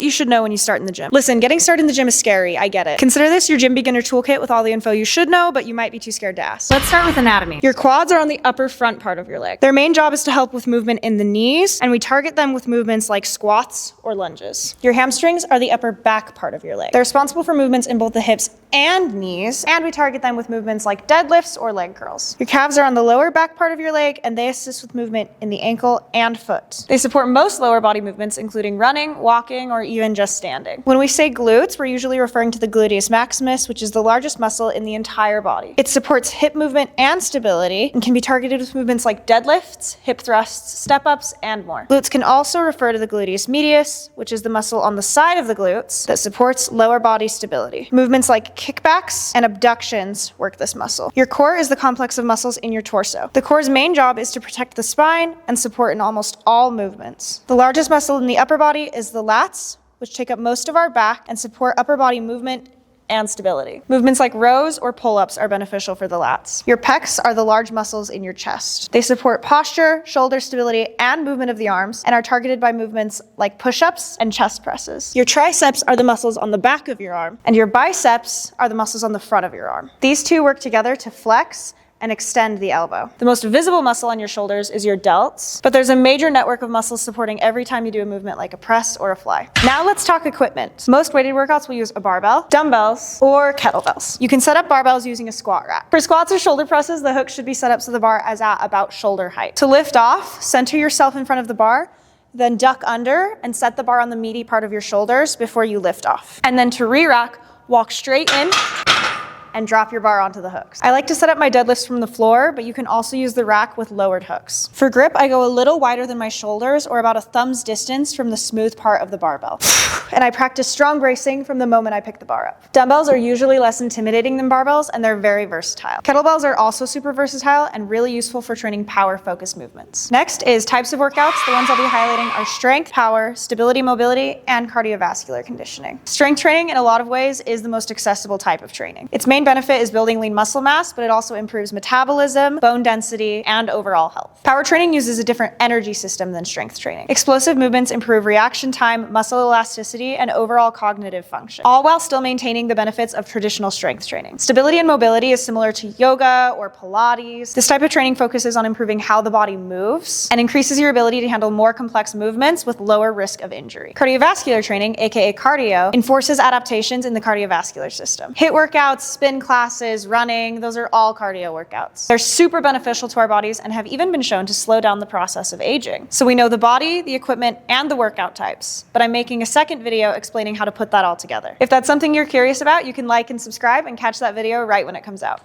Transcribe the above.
You should know when you start in the gym. Listen, getting started in the gym is scary. I get it. Consider this your gym beginner toolkit with all the info you should know, but you might be too scared to ask. Let's start with anatomy. Your quads are on the upper front part of your leg. Their main job is to help with movement in the knees, and we target them with movements like squats or lunges. Your hamstrings are the upper back part of your leg. They're responsible for movements in both the hips and knees, and we target them with movements like deadlifts or leg curls. Your calves are on the lower back part of your leg, and they assist with movement in the ankle and foot. They support most lower body movements, including running, walking, or even just standing. When we say glutes, we're usually referring to the gluteus maximus, which is the largest muscle in the entire body. It supports hip movement and stability and can be targeted with movements like deadlifts, hip thrusts, step-ups, and more. Glutes can also refer to the gluteus medius, which is the muscle on the side of the glutes that supports lower body stability. Movements like kickbacks and abductions work this muscle. Your core is the complex of muscles in your torso. The core's main job is to protect the spine and support in almost all movements. The largest muscle in the upper body is the lats, which take up most of our back and support upper body movement and stability. Movements like rows or pull-ups are beneficial for the lats. Your pecs are the large muscles in your chest. They support posture, shoulder stability, and movement of the arms, and are targeted by movements like push-ups and chest presses. Your triceps are the muscles on the back of your arm, and your biceps are the muscles on the front of your arm. These two work together to flex and extend the elbow. The most visible muscle on your shoulders is your delts, but there's a major network of muscles supporting every time you do a movement like a press or a fly. Now let's talk equipment. Most weighted workouts will use a barbell, dumbbells, or kettlebells. You can set up barbells using a squat rack. For squats or shoulder presses, the hook should be set up so the bar is at about shoulder height. To lift off, center yourself in front of the bar, then duck under and set the bar on the meaty part of your shoulders before you lift off. And then to re-rack, walk straight in and drop your bar onto the hooks. I like to set up my deadlifts from the floor, but you can also use the rack with lowered hooks. For grip, I go a little wider than my shoulders or about a thumb's distance from the smooth part of the barbell. And I practice strong bracing from the moment I pick the bar up. Dumbbells are usually less intimidating than barbells, and they're very versatile. Kettlebells are also super versatile and really useful for training power-focused movements. Next is types of workouts. The ones I'll be highlighting are strength, power, stability, mobility, and cardiovascular conditioning. Strength training, in a lot of ways, is the most accessible type of training. Its main benefit is building lean muscle mass, but it also improves metabolism, bone density, and overall health. Power training uses a different energy system than strength training. Explosive movements improve reaction time, muscle elasticity, and overall cognitive function, all while still maintaining the benefits of traditional strength training. Stability and mobility is similar to yoga or Pilates. This type of training focuses on improving how the body moves and increases your ability to handle more complex movements with lower risk of injury. Cardiovascular training, aka cardio, enforces adaptations in the cardiovascular system. HIIT workouts, spin classes, running, those are all cardio workouts. They're super beneficial to our bodies and have even been shown to slow down the process of aging. So we know the body, the equipment, and the workout types, but I'm making a second video explaining how to put that all together. If that's something you're curious about, you can like and subscribe and catch that video right when it comes out.